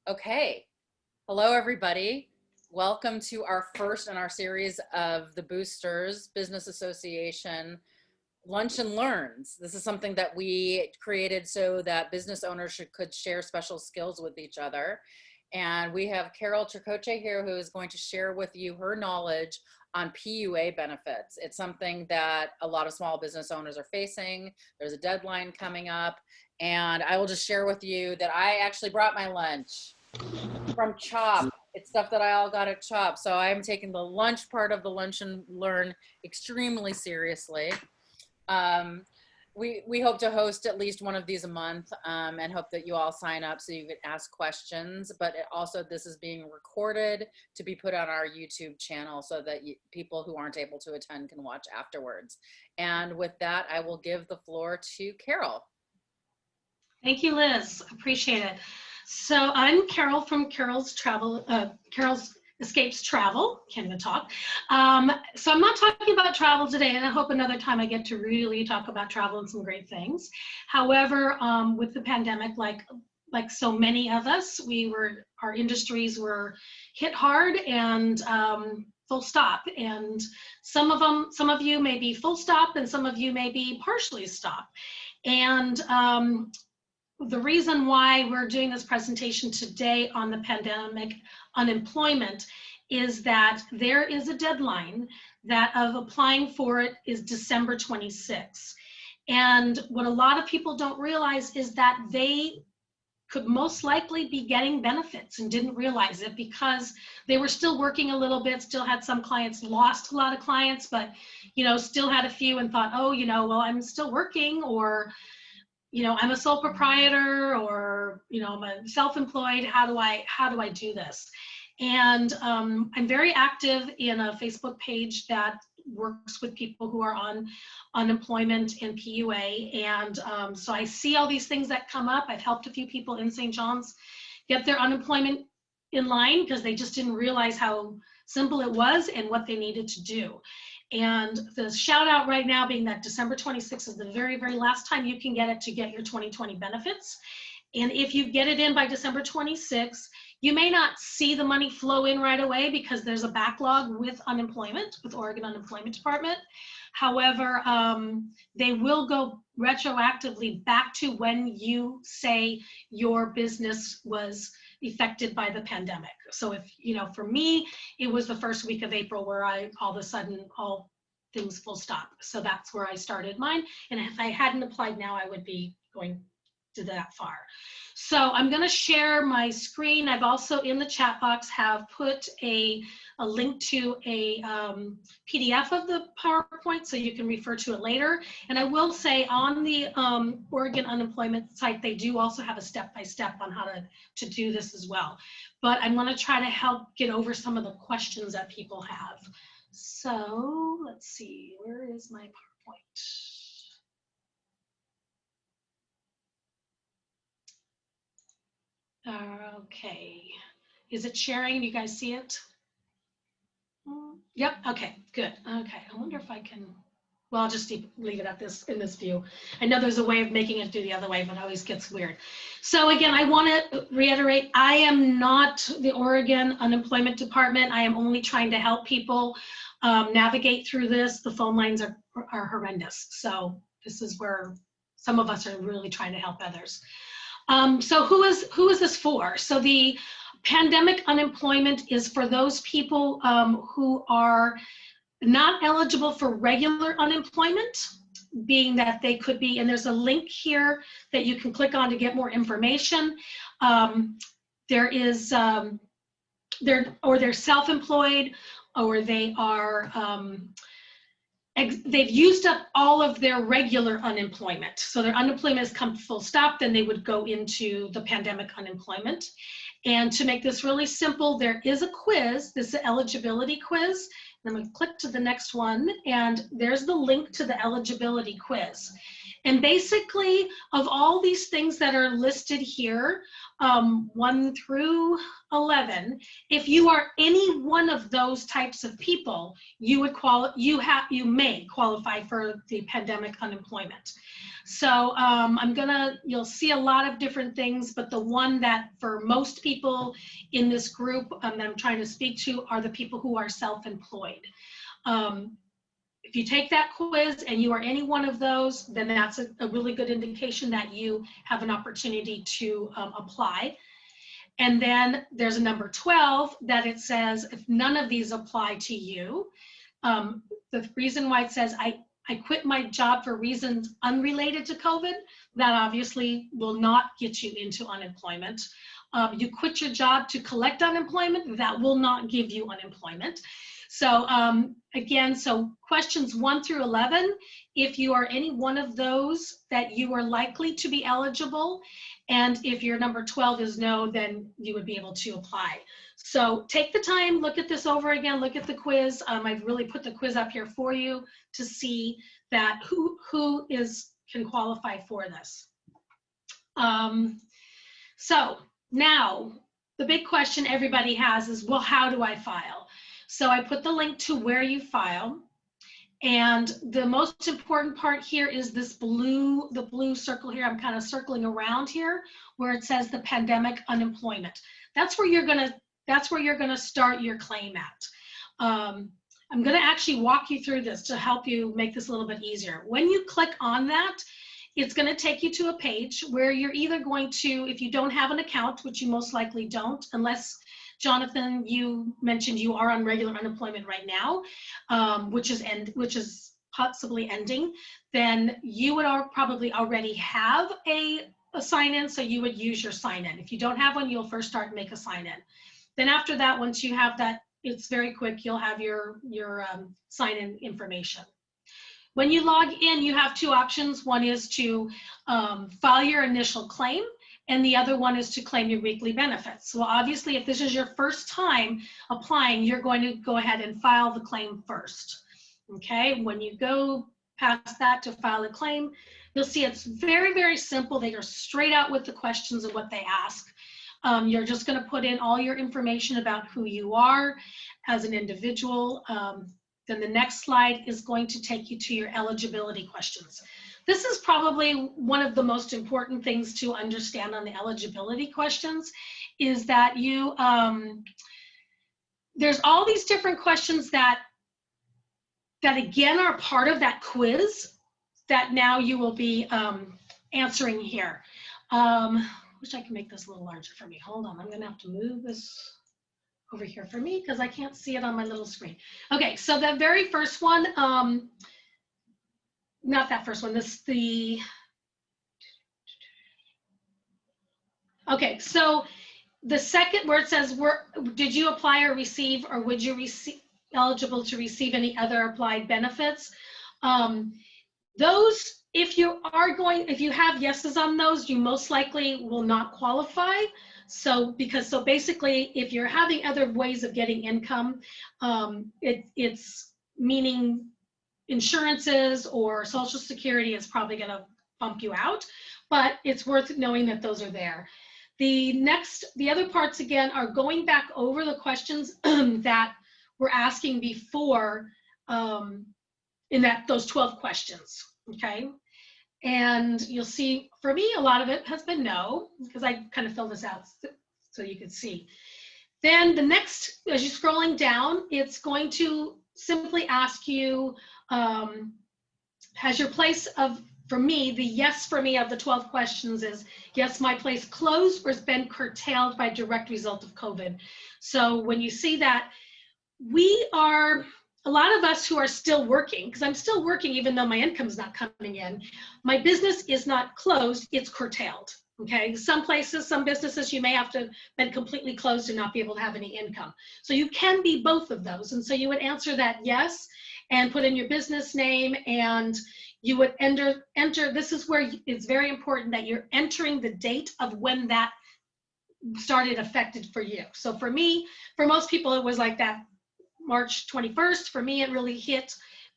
Okay. Hello, everybody. Welcome to our first in our series of the Boosters Business Association Lunch and Learns. This is something that we created so that business owners could share special skills with each other. And we have Carol Tricoche here who is going to share with you her knowledge on PUA benefits. It's something that a lot of small business owners are facing. There's a deadline coming up. And I will just share with you that I actually brought my lunch from Chop. It's stuff that I all got at Chop. So I'm taking the lunch part of the Lunch and Learn extremely seriously. We hope to host at least one of these a month and hope that you all sign up so you can ask questions. But also this is being recorded to be put on our YouTube channel so that people who aren't able to attend can watch afterwards. And with that, I will give the floor to Carol. Thank you, Liz. Appreciate it. So I'm Carol from Carol's Escapes Travel. Can't even talk. So I'm not talking about travel today, and I hope another time I get to really talk about travel and some great things. However, with the pandemic, like so many of us, our industries were hit hard and full stop. And some of you may be full stop, and some of you may be partially stop. And the reason why we're doing this presentation today on the pandemic unemployment is that there is a deadline that of applying for it is December 26th. And what a lot of people don't realize is that they could most likely be getting benefits and didn't realize it because they were still working a little bit, still had some clients, lost a lot of clients, but still had a few and thought, oh, well, I'm still working, or I'm a sole proprietor, or I'm a self-employed. How do I do this? And I'm very active in a Facebook page that works with people who are on unemployment and PUA. And so I see all these things that come up. I've helped a few people in St. John's get their unemployment in line because they just didn't realize how simple it was and what they needed to do. And the shout out right now being that December 26th is the very, very last time you can get it to get your 2020 benefits. And if you get it in by December 26th, you may not see the money flow in right away because there's a backlog with unemployment, with Oregon Unemployment Department. However, they will go retroactively back to when you say your business was affected by the pandemic. So if, for me, it was the first week of April where all of a sudden, all things full stop. So that's where I started mine. And if I hadn't applied now, I would be going to that far. So I'm going to share my screen. I've also in the chat box have put a link to a PDF of the PowerPoint so you can refer to it later. And I will say on the Oregon Unemployment site, they do also have a step-by-step on how to do this as well. But I'm going to try to help get over some of the questions that people have. So let's see, where is my PowerPoint? Okay, is it sharing? You guys see it? Yep, okay, good. Okay, I wonder if I can, well, I'll just leave it at this in this view. I know there's a way of making it do the other way, but it always gets weird. So again, I want to reiterate, I am not the Oregon Unemployment Department. I am only trying to help people navigate through this. The phone lines are horrendous. So this is where some of us are really trying to help others. So who is this for? So the pandemic unemployment is for those people who are not eligible for regular unemployment, being that they could be, and there's a link here that you can click on to get more information. There is, they're self-employed, or they are, they've used up all of their regular unemployment. So their unemployment has come full stop, then they would go into the pandemic unemployment. And to make this really simple, there is a quiz. This is an eligibility quiz. And I'm going to click to the next one, and there's the link to the eligibility quiz. And basically, of all these things that are listed here, 1 through 11, if you are any one of those types of people, you may qualify for the pandemic unemployment. So you'll see a lot of different things, but the one that for most people in this group that I'm trying to speak to are the people who are self-employed. If you take that quiz and you are any one of those, then that's a really good indication that you have an opportunity to apply. And then there's a number 12 that it says, if none of these apply to you, the reason why it says, I quit my job for reasons unrelated to COVID, that obviously will not get you into unemployment. You quit your job to collect unemployment, that will not give you unemployment. So again, so questions 1 through 11, if you are any one of those, that you are likely to be eligible. And if your number 12 is no, then you would be able to apply. So take the time, look at this over again, look at the quiz. I've really put the quiz up here for you to see that who can qualify for this. So now the big question everybody has is, well, how do I file? So I put the link to where you file. And the most important part here is this the blue circle here. I'm kind of circling around here where it says the pandemic unemployment. That's where you're gonna start your claim at. I'm gonna actually walk you through this to help you make this a little bit easier. When you click on that, it's gonna take you to a page where you're either going to, if you don't have an account, which you most likely don't, unless Jonathan, you mentioned you are on regular unemployment right now, which is possibly ending, then you would probably already have a sign-in, so you would use your sign-in. If you don't have one, you'll first start and make a sign-in. Then after that, once you have that, it's very quick, you'll have your sign-in information. When you log in, you have 2 options. One is to file your initial claim, and the other one is to claim your weekly benefits. So obviously, if this is your first time applying, you're going to go ahead and file the claim first. Okay, when you go past that to file a claim, you'll see it's very, very simple. They are straight out with the questions of what they ask. You're just going to put in all your information about who you are as an individual. Then the next slide is going to take you to your eligibility questions. This is probably one of the most important things to understand on the eligibility questions, is that you, there's all these different questions that again are part of that quiz that now you will be answering here. Wish I could make this a little larger for me. Hold on, I'm gonna have to move this over here for me because I can't see it on my little screen. Okay, so the very first one, not that first one, okay, so the second where it says, did you apply or receive, or would you receive eligible to receive any other applied benefits? Those, if you have yeses on those, you most likely will not qualify. So basically, if you're having other ways of getting income, it's meaning insurances or Social Security is probably going to bump you out, but it's worth knowing that those are there. The other parts again are going back over the questions that we're asking before in those 12 questions, okay? And you'll see, for me, a lot of it has been no, because I kind of filled this out so you can see. Then the next, as you're scrolling down, it's going to simply ask you, has your place for me, the yes for me of the 12 questions is, yes, my place closed or has been curtailed by direct result of COVID. So when you see that, a lot of us who are still working, because I'm still working even though my income's not coming in, my business is not closed, it's curtailed, okay? Some places, some businesses, you may have to been completely closed and not be able to have any income. So you can be both of those. And so you would answer that yes, and put in your business name, and you would enter, this is where it's very important that you're entering the date of when that started affected for you. So for me, for most people, it was like that March 21st. For me, it really hit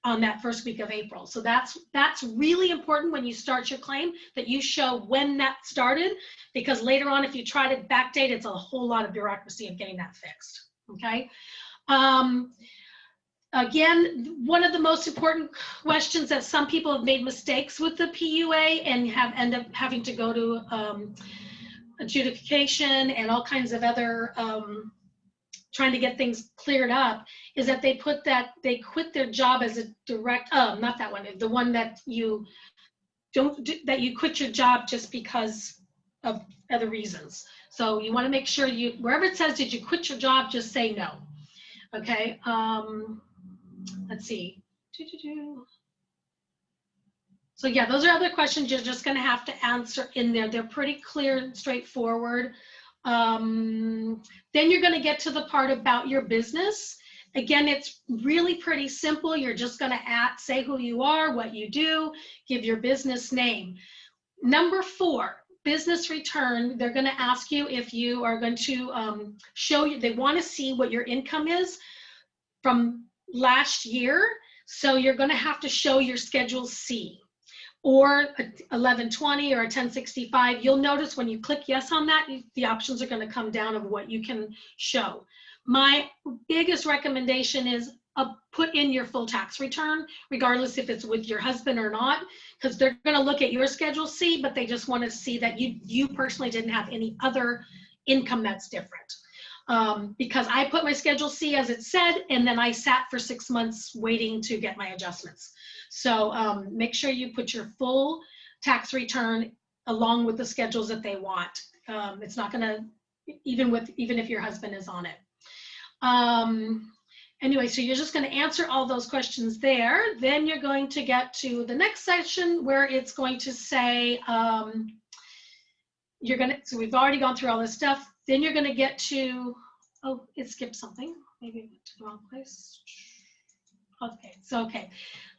on that first week of April. So that's really important when you start your claim, that you show when that started, because later on, if you try to backdate, it's a whole lot of bureaucracy of getting that fixed, okay? Again, one of the most important questions that some people have made mistakes with the PUA and end up having to go to adjudication and all kinds of other trying to get things cleared up, is that they quit their job as a direct, not that one, the one that you that you quit your job just because of other reasons. So you want to make sure wherever it says, did you quit your job, just say no. Okay, let's see. So yeah, those are other questions you're just going to have to answer in there. They're pretty clear and straightforward. Then you're going to get to the part about your business. Again, it's really pretty simple. You're just going to say who you are, what you do, give your business name. Number 4, business return. They're going to ask you if you are going to show you, they want to see what your income is from last year. So you're going to have to show your Schedule C or a 1120 or a 1065. You'll notice when you click yes on that, the options are going to come down of what you can show. My biggest recommendation is put in your full tax return, regardless if it's with your husband or not, because they're going to look at your Schedule C, but they just want to see that you personally didn't have any other income that's different. Because I put my Schedule C as it said, and then I sat for 6 months waiting to get my adjustments. So make sure you put your full tax return along with the schedules that they want. It's not gonna, even if your husband is on it. Anyway, so you're just gonna answer all those questions there. Then you're going to get to the next section where it's going to say, so we've already gone through all this stuff. Then you're gonna get to, oh, it skipped something. Maybe I went to the wrong place. Okay, so okay.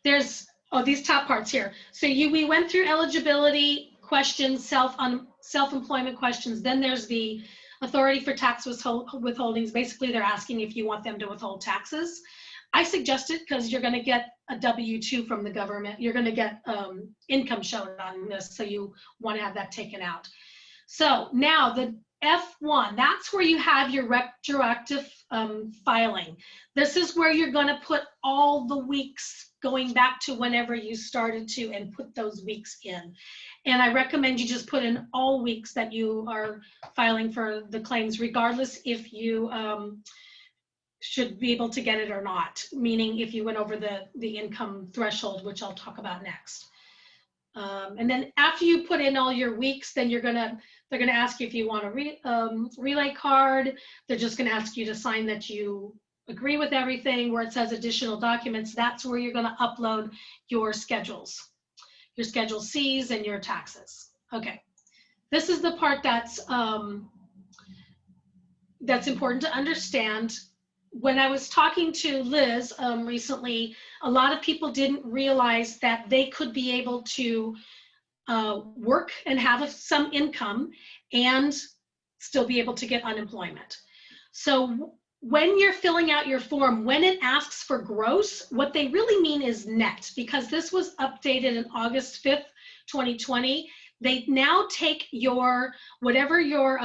There's, these top parts here. So we went through eligibility questions, self-employment questions. Then there's the authority for tax withholdings. Basically, they're asking if you want them to withhold taxes. I suggest it because you're going to get a W-2 from the government. You're going to get income shown on this, so you want to have that taken out. So now the F1, that's where you have your retroactive filing. This is where you're going to put all the weeks going back to whenever you started to and put those weeks in. And I recommend you just put in all weeks that you are filing for the claims, regardless if you should be able to get it or not, meaning if you went over the income threshold, which I'll talk about next. And then after you put in all your weeks, then they're gonna ask you if you want a relay card. They're just gonna ask you to sign that you agree with everything. Where it says additional documents, that's where you're gonna upload your schedules, your Schedule Cs and your taxes. Okay, this is the part that's important to understand. When I was talking to Liz recently, a lot of people didn't realize that they could be able to work and have some income and still be able to get unemployment. So when you're filling out your form, when it asks for gross, what they really mean is net, because this was updated in August 5th, 2020. They now take whatever your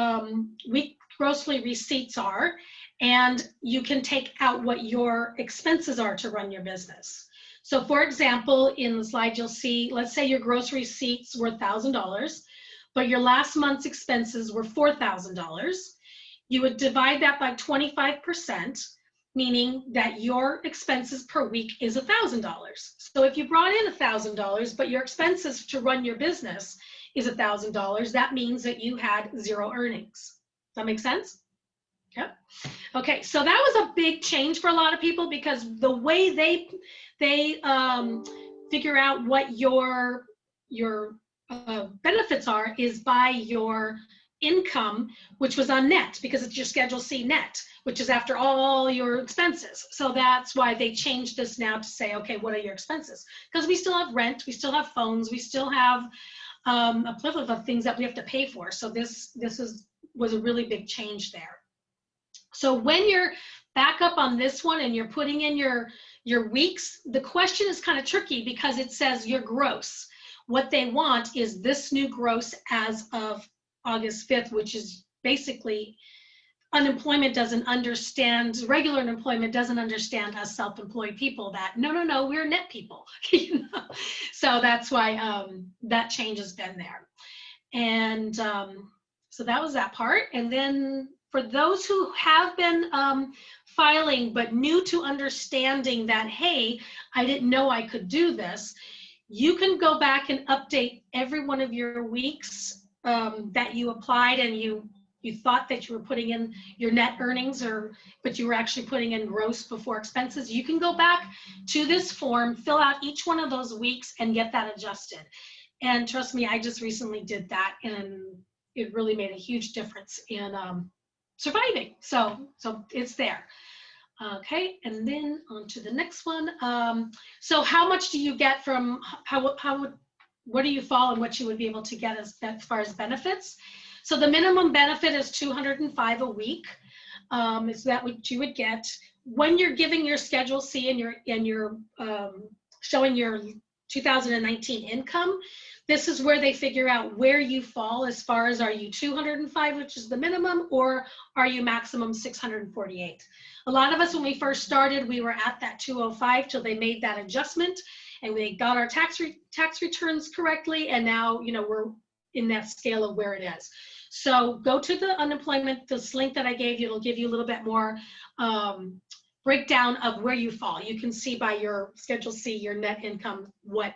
week grossly receipts are, and you can take out what your expenses are to run your business. So for example, in the slide you'll see, let's say your gross receipts were $1,000, but your last month's expenses were $4,000. You would divide that by 25%, meaning that your expenses per week is $1,000. So if you brought in $1,000, but your expenses to run your business is $1,000, that means that you had 0 earnings. Does that make sense? Yep. Okay, so that was a big change for a lot of people, because the way they figure out what your benefits are is by your income, which was on net, because it's your Schedule C net, which is after all your expenses. So that's why they changed this now to say, okay, what are your expenses? Because we still have rent, we still have phones, we still have a plethora of things that we have to pay for. So this was a really big change there. So when you're back up on this one and you're putting in your weeks, the question is kind of tricky because it says your gross. What they want is this new gross as of August 5th, which is basically unemployment doesn't understand, regular unemployment doesn't understand us self-employed people that no, we're net people. You know? So that's why that change has been there. And so that was that part. And then for those who have been filing but new to understanding that, hey, I didn't know I could do this, you can go back and update every one of your weeks that you applied and you thought that you were putting in your net earnings, but you were actually putting in gross before expenses. You can go back to this form, fill out each one of those weeks and get that adjusted. And trust me, I just recently did that and it really made a huge difference in surviving. So it's there. Okay, and then on to the next one. So how much do you get from, what do you fall and what you would be able to get as far as benefits? So the minimum benefit is $205 a week. Is that what you would get when you're giving your Schedule C and you're showing your 2019 income? This is where they figure out where you fall as far as, are you 205, which is the minimum, or are you maximum 648? A lot of us, when we first started, we were at that 205 till they made that adjustment and we got our tax returns correctly. And now, you know, we're in that scale of where it is. So go to the unemployment, this link that I gave you, it'll give you a little bit more breakdown of where you fall. You can see by your Schedule C, your net income, where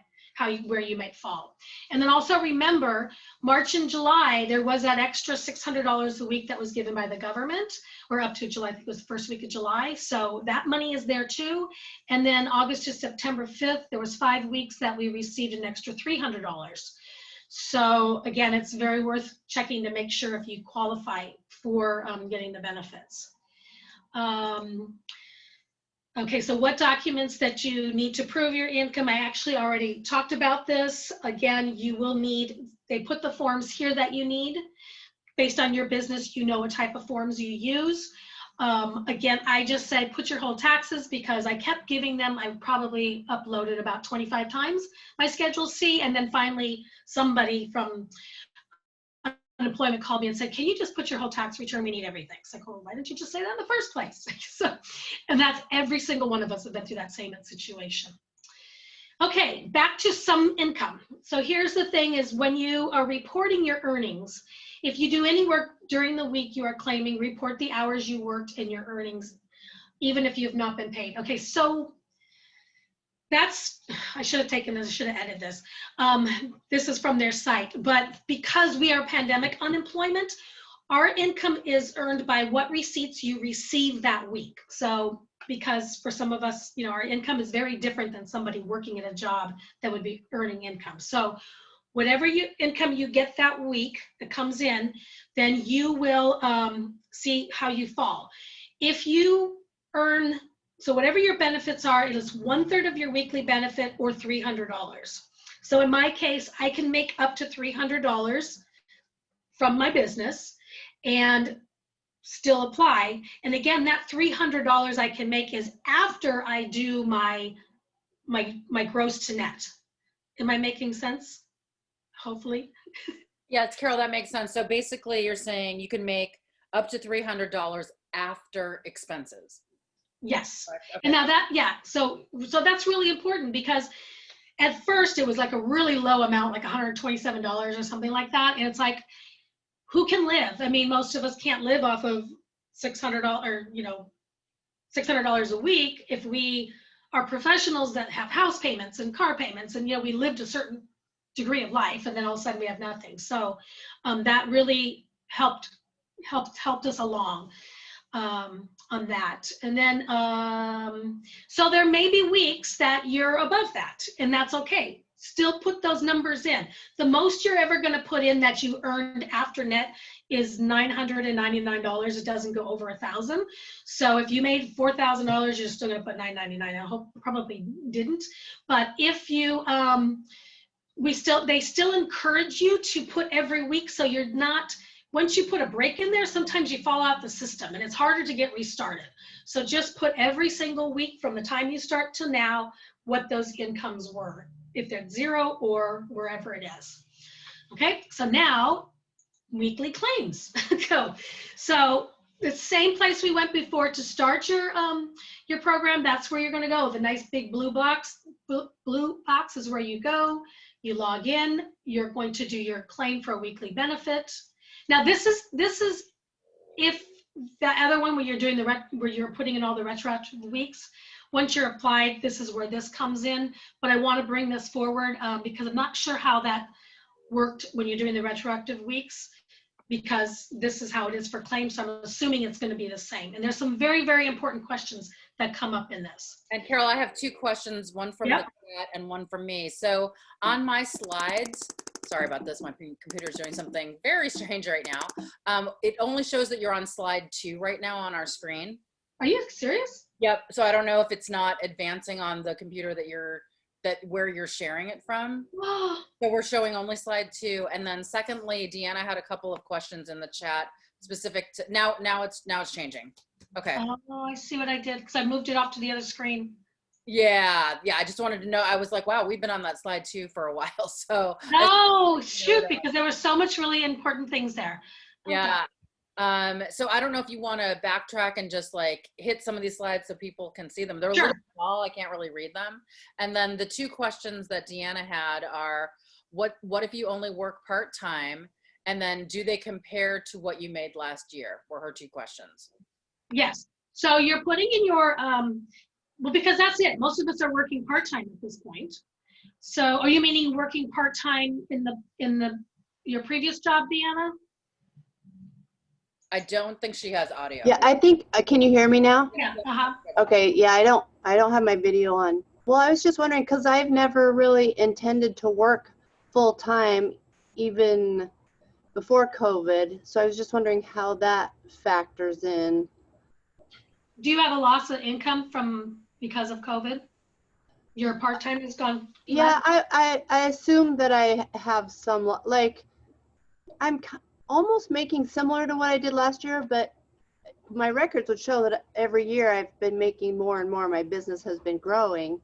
you might fall. And then also remember, March and July, there was that extra $600 a week that was given by the government, or up to July, I think it was the first week of July. So that money is there too. And then August to September 5th, there was 5 weeks that we received an extra $300. So again, it's very worth checking to make sure if you qualify for getting the benefits. Okay, so what documents that you need to prove your income? I actually already talked about this. Again, you will need, they put the forms here that you need. Based on your business, you know what type of forms you use. Again, I just said put your whole taxes because I kept giving them, I probably uploaded about 25 times my Schedule C, and then finally somebody from unemployment called me and said, can you just put your whole tax return? We need everything. It's like, well, why didn't you just say that in the first place? So, and that's every single one of us have been through that same situation. Okay, back to some income. So here's the thing is when you are reporting your earnings, if you do any work during the week you are claiming, report the hours you worked and your earnings, even if you have not been paid. Okay, so that's, I should have taken this, I should have edited this. This is from their site, but because we are pandemic unemployment, our income is earned by what receipts you receive that week. So because for some of us, you know, our income is very different than somebody working at a job that would be earning income. So whatever income you get that week that comes in, then you will see how you fall. If you earn, so whatever your benefits are, it is 1/3 of your weekly benefit or $300. So in my case, I can make up to $300 from my business and still apply. And again, that $300 I can make is after I do my gross to net. Am I making sense? Hopefully. Yeah, it's Carol, that makes sense. So basically you're saying you can make up to $300 after expenses. Yes. Okay. And now that, yeah, so that's really important because at first it was like a really low amount, like $127 or something like that. And it's like, who can live? I mean, most of us can't live off of $600 or, you know, $600 a week if we are professionals that have house payments and car payments and, you know, we lived a certain degree of life and then all of a sudden we have nothing. So that really helped us along on that. And then, so there may be weeks that you're above that and that's okay. Still put those numbers in. The most you're ever going to put in that you earned after net is $999. It doesn't go over 1,000. So if you made $4,000, you're still going to put $999. I hope probably didn't. But if you, they still encourage you to put every week. So you're not, once you put a break in there, sometimes you fall out the system and it's harder to get restarted. So just put every single week from the time you start to now, what those incomes were, if they're 0 or wherever it is. Okay, so now weekly claims go. So the same place we went before to start your program, that's where you're going to go. The nice big blue box is where you go. You log in. You're going to do your claim for a weekly benefit. Now this is if that other one where you're doing where you're putting in all the retroactive weeks. Once you're applied, this is where this comes in. But I want to bring this forward because I'm not sure how that worked when you're doing the retroactive weeks, because this is how it is for claims. So I'm assuming it's going to be the same. And there's some very, very important questions that come up in this. And Carol, I have 2 questions, one from the chat and one from me. So on my slides, sorry about this, my computer's doing something very strange right now. It only shows that you're on slide 2 right now on our screen. Are you serious? Yep. So I don't know if it's not advancing on the computer where you're sharing it from. So we're showing only slide 2. And then secondly, Deanna had a couple of questions in the chat specific to now it's changing. Okay. Oh, I see what I did because I moved it off to the other screen. Yeah. I just wanted to know. I was like, wow, we've been on that slide 2 for a while. So oh shoot, because there were so much really important things there. Okay. Yeah. So I don't know if you want to backtrack and just like hit some of these slides so people can see them. They're a little small. I can't really read them. And then the 2 questions that Deanna had are, what if you only work part-time? And then do they compare to what you made last year? Were her 2 questions. Yes. So you're putting in your, well, because that's it. Most of us are working part-time at this point. So are you meaning working part-time in your previous job, Deanna? I don't think she has audio. Yeah, I think, can you hear me now? Yeah. Okay, yeah, I don't have my video on. Well, I was just wondering, because I've never really intended to work full-time even before COVID. So I was just wondering how that factors in. Do you have a loss of income because of COVID? Your part-time has gone? Yeah, I assume that I have some, like, I'm almost making similar to what I did last year, but my records would show that every year I've been making more and more. My business has been growing,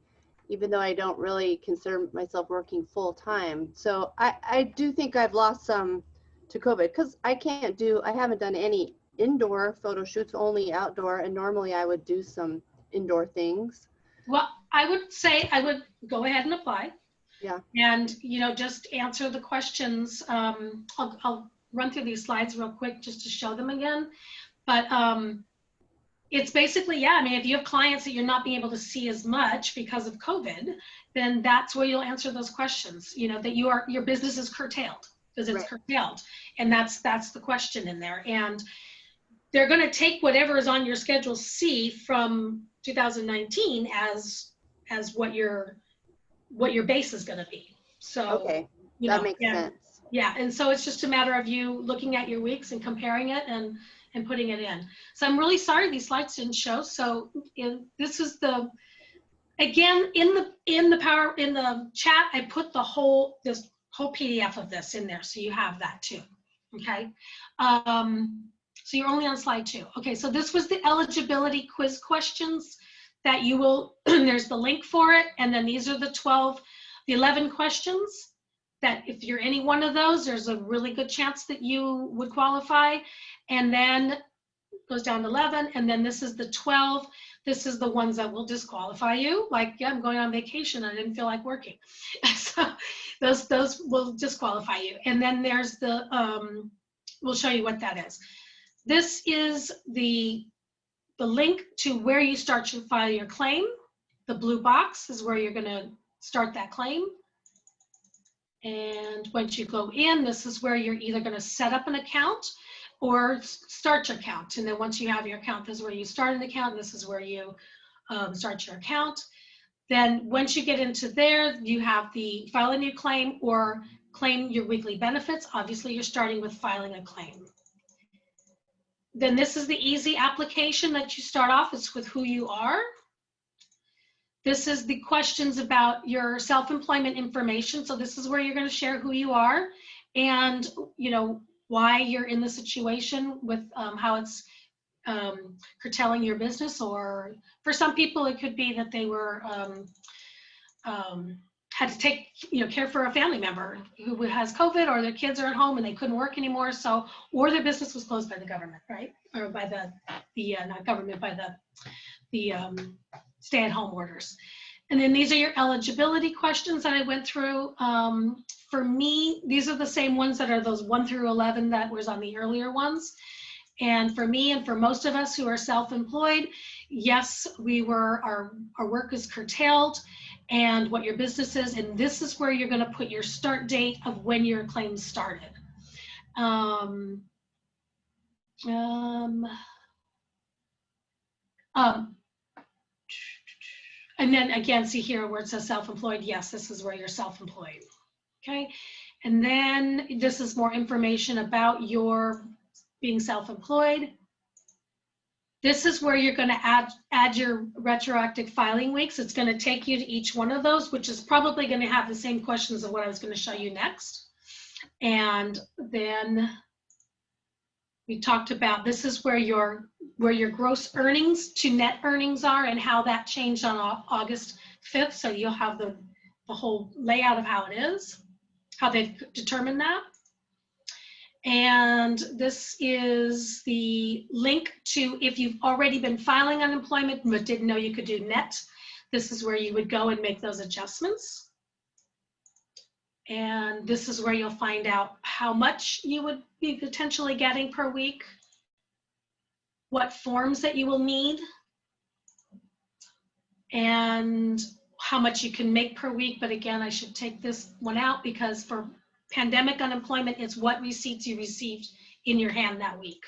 even though I don't really consider myself working full time. So I do think I've lost some to COVID because I haven't done any indoor photo shoots, only outdoor, and normally I would do some indoor things. Well, I would say I would go ahead and apply. Yeah. And, just answer the questions. I'll run through these slides real quick just to show them again. But it's basically, yeah, I mean, if you have clients that you're not being able to see as much because of COVID, then that's where you'll answer those questions, that your business is curtailed because it's curtailed. And that's the question in there. And they're going to take whatever is on your Schedule C from 2019 as what your base is going to be. So, okay, that makes sense. Yeah, and so it's just a matter of you looking at your weeks and comparing it and putting it in. So I'm really sorry these slides didn't show. So this is again in the chat, I put this whole PDF of this in there, so you have that too. Okay, so you're only on slide 2. Okay, so this was the eligibility quiz questions that you will. There's the link for it, and then these are the 11 questions. That if you're any one of those, there's a really good chance that you would qualify. And then it goes down to 11, and then this is the 12. This is the ones that will disqualify you. Like, yeah, I'm going on vacation, I didn't feel like working. So those will disqualify you. And then there's we'll show you what that is. This is the link to where you start to file your claim. The blue box is where you're gonna start that claim. And once you go in, this is where you're either going to set up an account or start your account. And then once you have your account, this is where you start an account. And this is where you start your account. Then once you get into there, you have the file a new claim or claim your weekly benefits. Obviously, you're starting with filing a claim. Then this is the easy application that you start off. It's with who you are. This is the questions about your self-employment information. So this is where you're going to share who you are and, why you're in the situation with how it's curtailing your business, or for some people it could be that they were had to take, care for a family member who has COVID, or their kids are at home and they couldn't work anymore. So, or their business was closed by the government, right? Or by the not government, by the stay-at-home orders. And then these are your eligibility questions that I went through. For me, these are the same ones that are those 1 through 11 that was on the earlier ones. And for me, and for most of us who are self-employed, yes, our work is curtailed, and what your business is, and this is where you're going to put your start date of when your claim started. And then again, see here where it says self-employed. Yes, this is where you're self-employed. Okay, and then this is more information about your being self-employed. This is where you're going to add your retroactive filing weeks. It's going to take you to each one of those, which is probably going to have the same questions of what I was going to show you next. And then we talked about, this is where your gross earnings to net earnings are, and how that changed on August 5th. So you'll have the whole layout of how it is, how they've determined that. And this is the link to, if you've already been filing unemployment but didn't know you could do net, this is where you would go and make those adjustments. And this is where you'll find out how much you would be potentially getting per week, what forms that you will need, and how much you can make per week. But again, I should take this one out, because for pandemic unemployment, it's what receipts you received in your hand that week.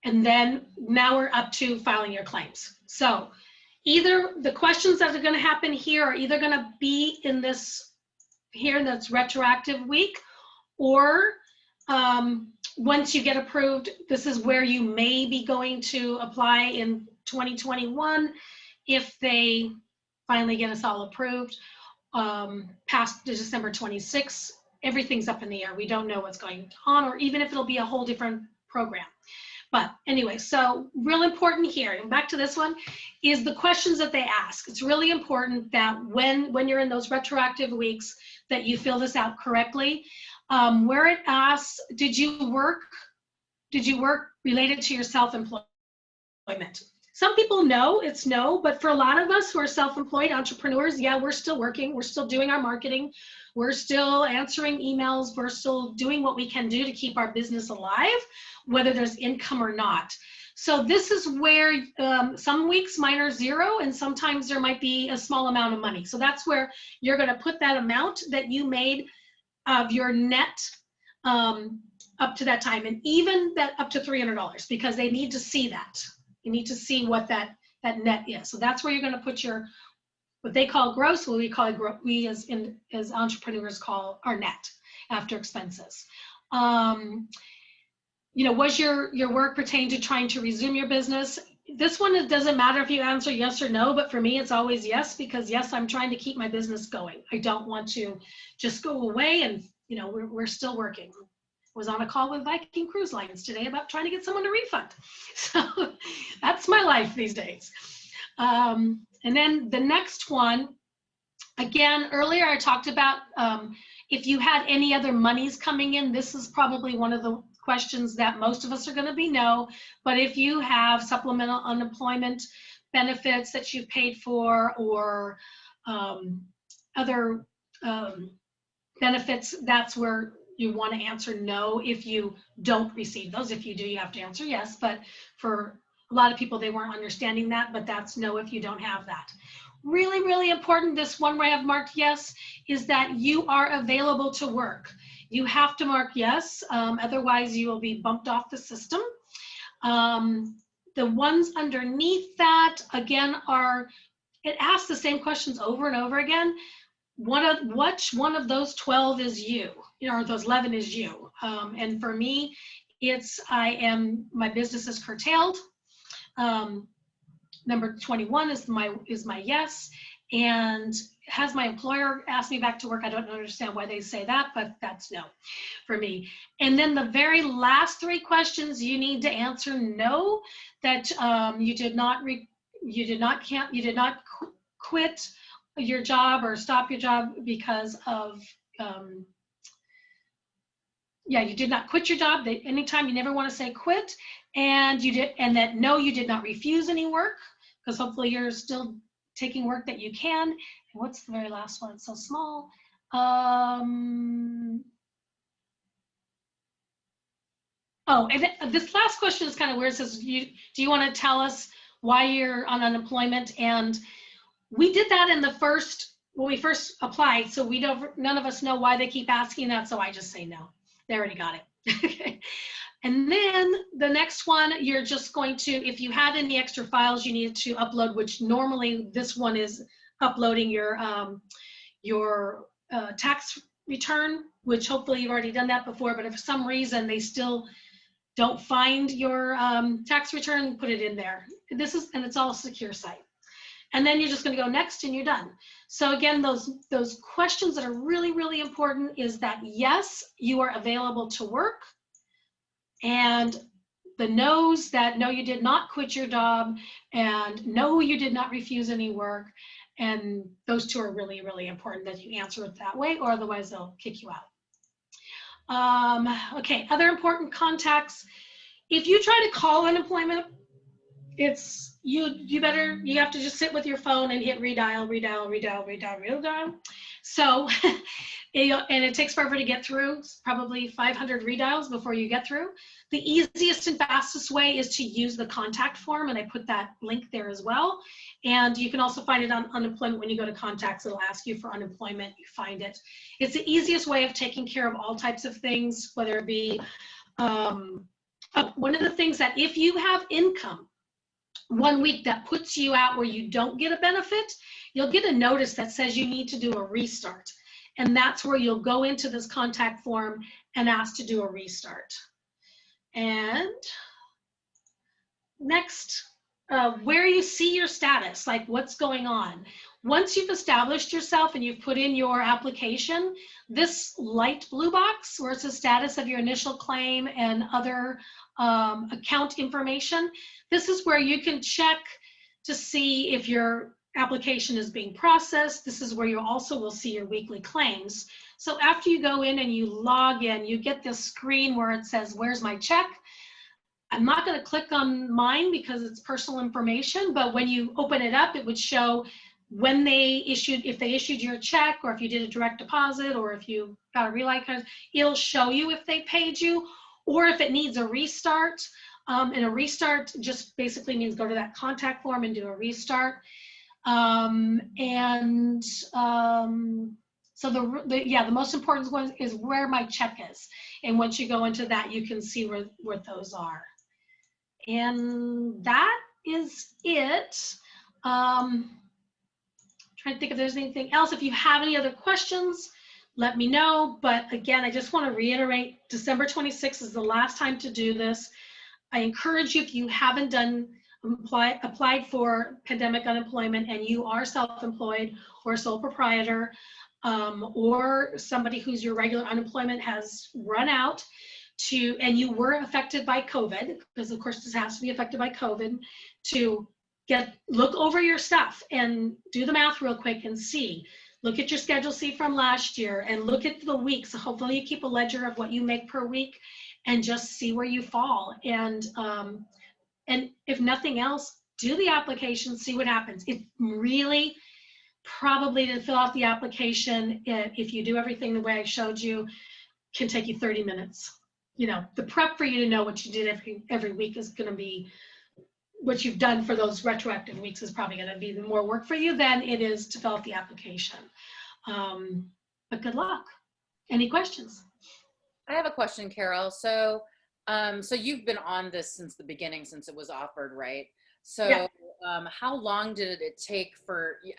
And then now we're up to filing your claims. So either the questions that are going to happen here are either going to be in this here, that's retroactive week, or once you get approved, this is where you may be going to apply in 2021 if they finally get us all approved. Past December 26th, everything's up in the air. We don't know what's going on, or even if it'll be a whole different program. But anyway, so real important here, and back to this one, is the questions that they ask. It's really important that when you're in those retroactive weeks, that you fill this out correctly. Where it asks, did you work related to your self-employment? Some people know it's no, but for a lot of us who are self-employed entrepreneurs, yeah, we're still working, we're still doing our marketing, we're still answering emails, we're still doing what we can do to keep our business alive, whether there's income or not. So this is where some weeks mine are zero, and sometimes there might be a small amount of money. So that's where you're going to put that amount that you made of your net up to that time, and even that up to $300, because they need to see that. You need to see what that net is. So that's where you're going to put your, what they call gross, what we call we as entrepreneurs call our net after expenses. Was your work pertain to trying to resume your business? This one, it doesn't matter if you answer yes or no, but for me, it's always yes, because yes, I'm trying to keep my business going. I don't want to just go away, and we're still working. Was on a call with Viking Cruise Lines today about trying to get someone a refund. So that's my life these days. And then the next one, again, earlier I talked about if you had any other monies coming in. This is probably one of the questions that most of us are going to be no, but if you have supplemental unemployment benefits that you've paid for, or other benefits, that's where you want to answer no if you don't receive those. If you do, you have to answer yes, but for a lot of people, they weren't understanding that, but that's no if you don't have that. Really, really important, this one where I have marked yes, is that you are available to work. You have to mark yes, otherwise you will be bumped off the system. The ones underneath that, again, it asks the same questions over and over again. Which one of those 12 is you, or those 11 is you? And for me, it's my business is curtailed. Number 21 is my yes, And has my employer asked me back to work? I don't understand why they say that, but that's no for me. And then the very last 3 questions, you need to answer no, that you did not quit your job or stop your job because of you did not quit your job. That anytime, you never want to say quit, and that no, you did not refuse any work, because hopefully you're still taking work that you can. And what's the very last one? It's so small. Oh, and this last question is kind of weird. It says, do you want to tell us why you're on unemployment? And we did that in when we first applied, so none of us know why they keep asking that, so I just say no. They already got it. Okay. And then the next one, you're just going to, if you had any extra files you needed to upload, which normally this one is uploading your tax return, which hopefully you've already done that before, but if for some reason they still don't find your tax return, put it in there. And it's all a secure site. And then you're just going to go next and you're done. So again, those questions that are really, really important is that yes, you are available to work, and the no's, that no, you did not quit your job, and no, you did not refuse any work. And those 2 are really, really important that you answer it that way, or otherwise they'll kick you out. Okay, other important contacts. If you try to call unemployment, it's you have to just sit with your phone and hit redial. So and it takes forever to get through, probably 500 redials before you get through. The easiest and fastest way is to use the contact form, and I put that link there as well. And you can also find it on unemployment. When you go to contacts, it'll ask you for unemployment, you find it. It's the easiest way of taking care of all types of things, whether it be one of the things that if you have income 1 week that puts you out where you don't get a benefit, you'll get a notice that says you need to do a restart. And that's where you'll go into this contact form and ask to do a restart. And next, where you see your status, like what's going on. Once you've established yourself and you've put in your application, this light blue box where it says status of your initial claim and other account information, this is where you can check to see if your application is being processed. This is where you also will see your weekly claims. So after you go in and you log in, you get this screen where it says, where's my check? I'm not going to click on mine because it's personal information, but when you open it up, it would show when if they issued your check, or if you did a direct deposit, or if you got a relight card, it'll show you if they paid you, or if it needs a restart. And a restart just basically means go to that contact form and do a restart. So the most important one is where my check is. And once you go into that, you can see where those are. And that is it. Trying to think if there's anything else. If you have any other questions, let me know. But again, I just want to reiterate, December 26th is the last time to do this. I encourage you, if you haven't applied for pandemic unemployment and you are self-employed or a sole proprietor, or somebody who's your regular unemployment has run out, and you were affected by COVID, because of course this has to be affected by COVID, to look over your stuff and do the math real quick and see. Look at your Schedule C from last year and look at the weeks. So hopefully you keep a ledger of what you make per week and just see where you fall. And if nothing else, do the application, see what happens. It really probably to fill out the application, if you do everything the way I showed you, can take you 30 minutes. You know, the prep for you to know what you did every week is going to be, what you've done for those retroactive weeks is probably going to be more work for you than it is to fill out the application. But good luck. Any questions? I have a question, Carol. So you've been on this since the beginning, since it was offered, right? So yeah. How long did it take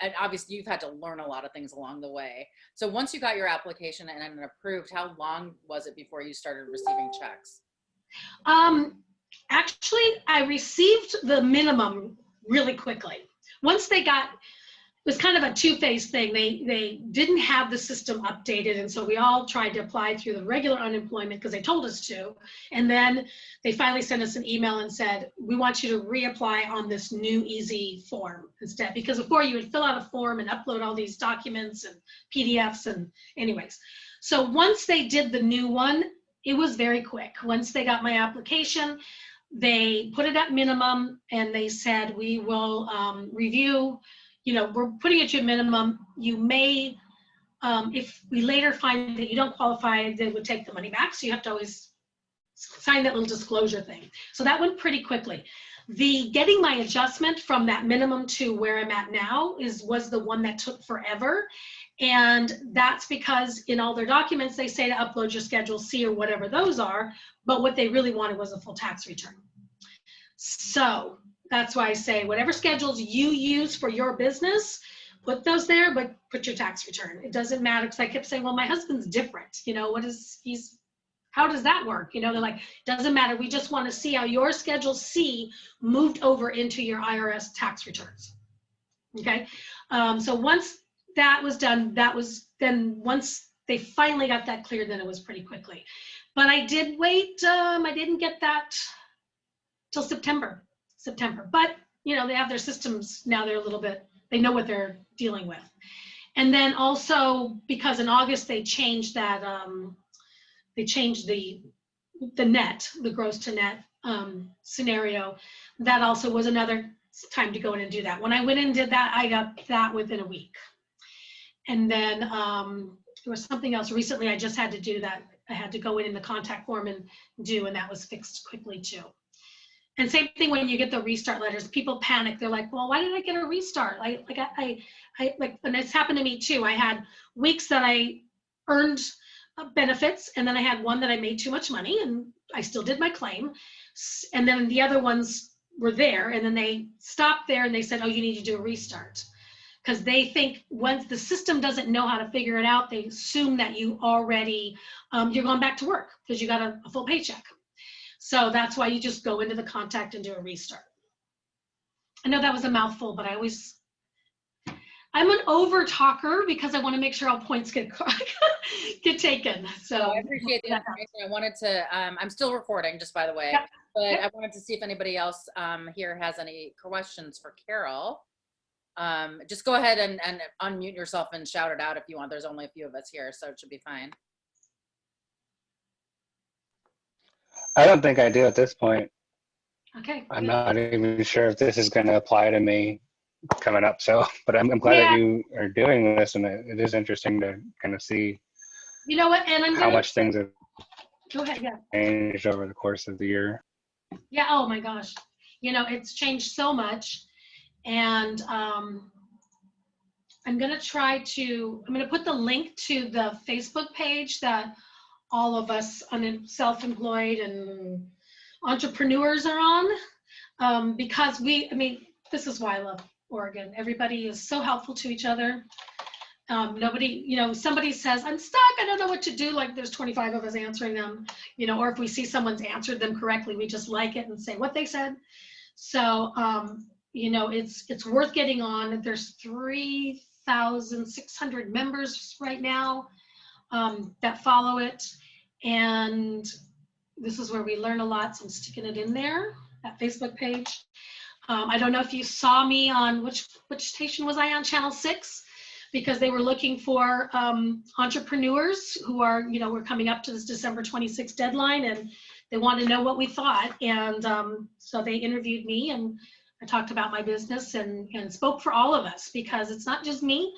and obviously you've had to learn a lot of things along the way. So once you got your application and approved, how long was it before you started receiving checks? Actually, I received the minimum really quickly. Once they got, was kind of a two-phase thing. They didn't have the system updated, and so we all tried to apply through the regular unemployment because they told us to. And then they finally sent us an email and said, we want you to reapply on this new easy form instead, because before you would fill out a form and upload all these documents and PDFs and anyways. So once they did the new one, it was very quick. Once they got my application, they put it at minimum and they said, we will review. You know, we're putting it to a minimum. You may, if we later find that you don't qualify, they would take the money back. So you have to always sign that little disclosure thing. So that went pretty quickly. The getting my adjustment from that minimum to where I'm at now was the one that took forever. And that's because in all their documents, they say to upload your Schedule C or whatever those are, but what they really wanted was a full tax return. So that's why I say whatever schedules you use for your business, put those there, but put your tax return. It doesn't matter, because I kept saying, well, my husband's different. You know, how does that work? You know, they're like, doesn't matter. We just want to see how your Schedule C moved over into your IRS tax returns. Okay. So once that was done, once they finally got that cleared, then it was pretty quickly. But I did wait. I didn't get that till September. But you know, they have their systems now. They're a little bit, they know what they're dealing with. And then also because in August they changed that, they changed the net, the gross to net scenario. That also was another time to go in and do that. When I went in and did that, I got that within a week. And then there was something else recently I just had to do that. I had to go in the contact form and do, and that was fixed quickly too. And same thing when you get the restart letters, people panic. They're like, well, why did I get a restart? I and it's happened to me too. I had weeks that I earned benefits, and then I had one that I made too much money, and I still did my claim. And then the other ones were there, and then they stopped there and they said, oh, you need to do a restart. Because they think once the system doesn't know how to figure it out, they assume that you already, you're going back to work because you got a full paycheck. So that's why you just go into the contact and do a restart. I know that was a mouthful, but I'm an over talker because I want to make sure all points get taken. So I appreciate the information. I wanted to, I'm still recording, just by the way, Yep. but Yep. I wanted to see if anybody else here has any questions for Carol. Just go ahead and unmute yourself and shout it out if you want. There's only a few of us here, so it should be fine. I don't think I do at this point. Okay. I'm good. not even sure if this is going to apply to me coming up. So, but I'm glad Yeah. that you are doing this, and it is interesting to kind of see You know what? And how much things have go ahead. Yeah. changed over the course of the year. Yeah. Oh my gosh. You know, it's changed so much. And I'm going to put the link to the Facebook page that all of us self-employed and entrepreneurs are on, because this is why I love Oregon. Everybody is so helpful to each other. Nobody, you know, somebody says, I'm stuck, I don't know what to do. Like there's 25 of us answering them, you know, or if we see someone's answered them correctly, we just like it and say what they said. So, you know, it's worth getting on. There's 3,600 members right now that follow it. And this is where we learn a lot. So I'm sticking it in there, that Facebook page. I don't know if you saw me on, which station was I on? Channel 6, because they were looking for entrepreneurs who are, you know, we're coming up to this December 26th deadline, and they wanted to know what we thought. And so they interviewed me, and I talked about my business and spoke for all of us, because it's not just me.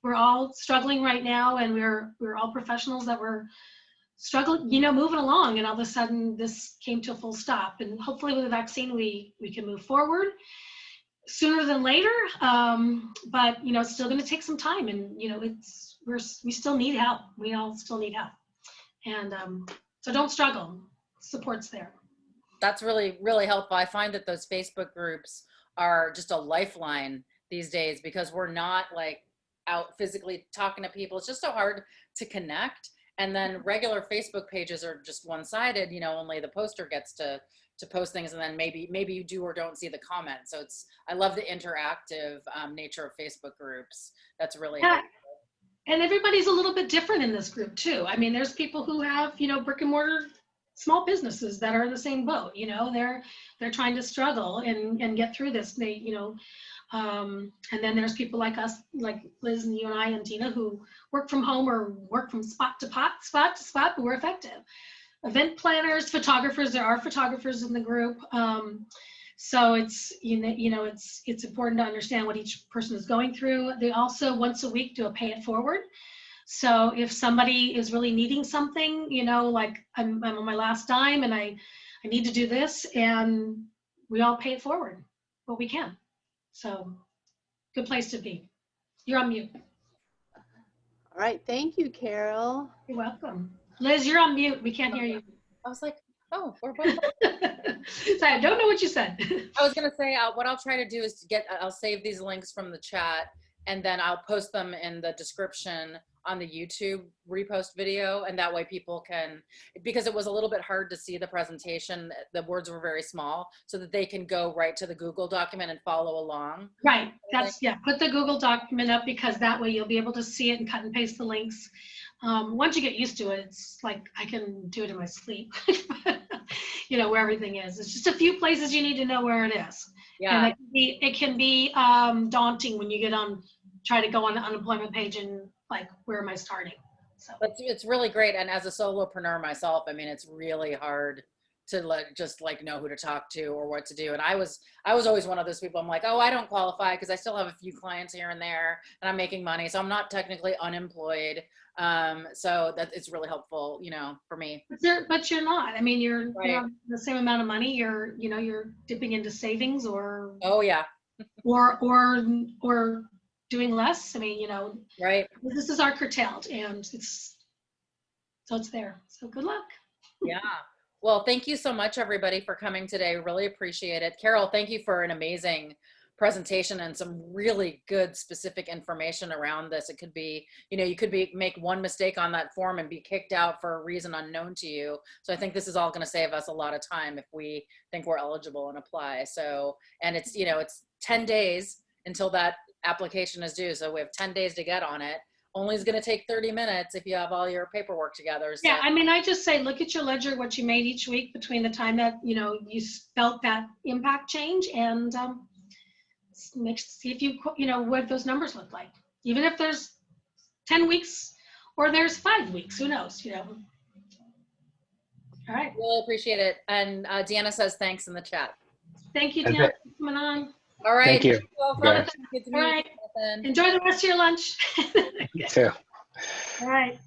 We're all struggling right now, and we're all professionals that were struggling, you know, moving along, and all of a sudden this came to a full stop. And hopefully with the vaccine, we can move forward sooner than later. But, you know, it's still going to take some time, and, you know, we still need help. We all still need help. And so don't struggle. Support's there. That's really, really helpful. I find that those Facebook groups are just a lifeline these days, because we're not like out physically talking to people. It's just so hard to connect. And then regular Facebook pages are just one-sided, you know, only the poster gets to post things, and then maybe you do or don't see the comments. So I love the interactive nature of Facebook groups. That's really Yeah. helpful. And everybody's a little bit different in this group too. I mean, there's people who have, you know, brick and mortar small businesses that are in the same boat. You know, they're trying to struggle and get through this. They, you know, and then there's people like us, like Liz and you and I and Tina, who work from home or work from spot to spot, but we're effective. Event planners, photographers. There are photographers in the group. So it's, you know, it's important to understand what each person is going through. They also once a week do a pay it forward. So if somebody is really needing something, you know, like I'm on my last dime and I need to do this, and we all pay it forward what we can. So good place to be. You're on mute. All right, thank you, Carol. You're welcome. Liz, you're on mute. We can't hear you. I was like, oh, we're both. So I don't know what you said. I was gonna say what I'll try to do is I'll save these links from the chat, and then I'll post them in the description on the YouTube repost video, and that way people can, because it was a little bit hard to see the presentation, the words were very small, so that they can go right to the Google document and follow along. Right, that's, yeah, put the Google document up, because that way you'll be able to see it and cut and paste the links. Once you get used to it, it's like I can do it in my sleep. You know, where everything is. It's just a few places you need to know where it is. Yeah. And it can be daunting when you get on, try to go on the unemployment page and like, where am I starting? So It's really great. And as a solopreneur myself, I mean, it's really hard to just know who to talk to or what to do. And I was always one of those people. I'm like, oh, I don't qualify because I still have a few clients here and there and I'm making money. So I'm not technically unemployed. So that it's really helpful, you know, for me. but you're not. I mean, you're, Right. you know, the same amount of money. You're, you know, you're dipping into savings or Oh yeah. or doing less. I mean, you know, Right. businesses are curtailed, and it's there. So good luck. Yeah. Well, thank you so much, everybody, for coming today. Really appreciate it. Carol, thank you for an amazing presentation and some really good specific information around this. It could be, you know, you could make one mistake on that form and be kicked out for a reason unknown to you. So I think this is all going to save us a lot of time if we think we're eligible and apply. So, and it's, you know, it's 10 days until that application is due. So we have 10 days to get on it. Only is going to take 30 minutes if you have all your paperwork together. So. Yeah, I mean, I just say, look at your ledger, what you made each week between the time that, you know, you felt that impact change, and see if you know, what those numbers look like. Even if there's 10 weeks or there's 5 weeks, who knows, you know. All right. Really appreciate it. And Deanna says thanks in the chat. Thank you, Deanna, for coming on. All right. Thank you. All Guys. right. Enjoy the rest of your lunch. You too. All right.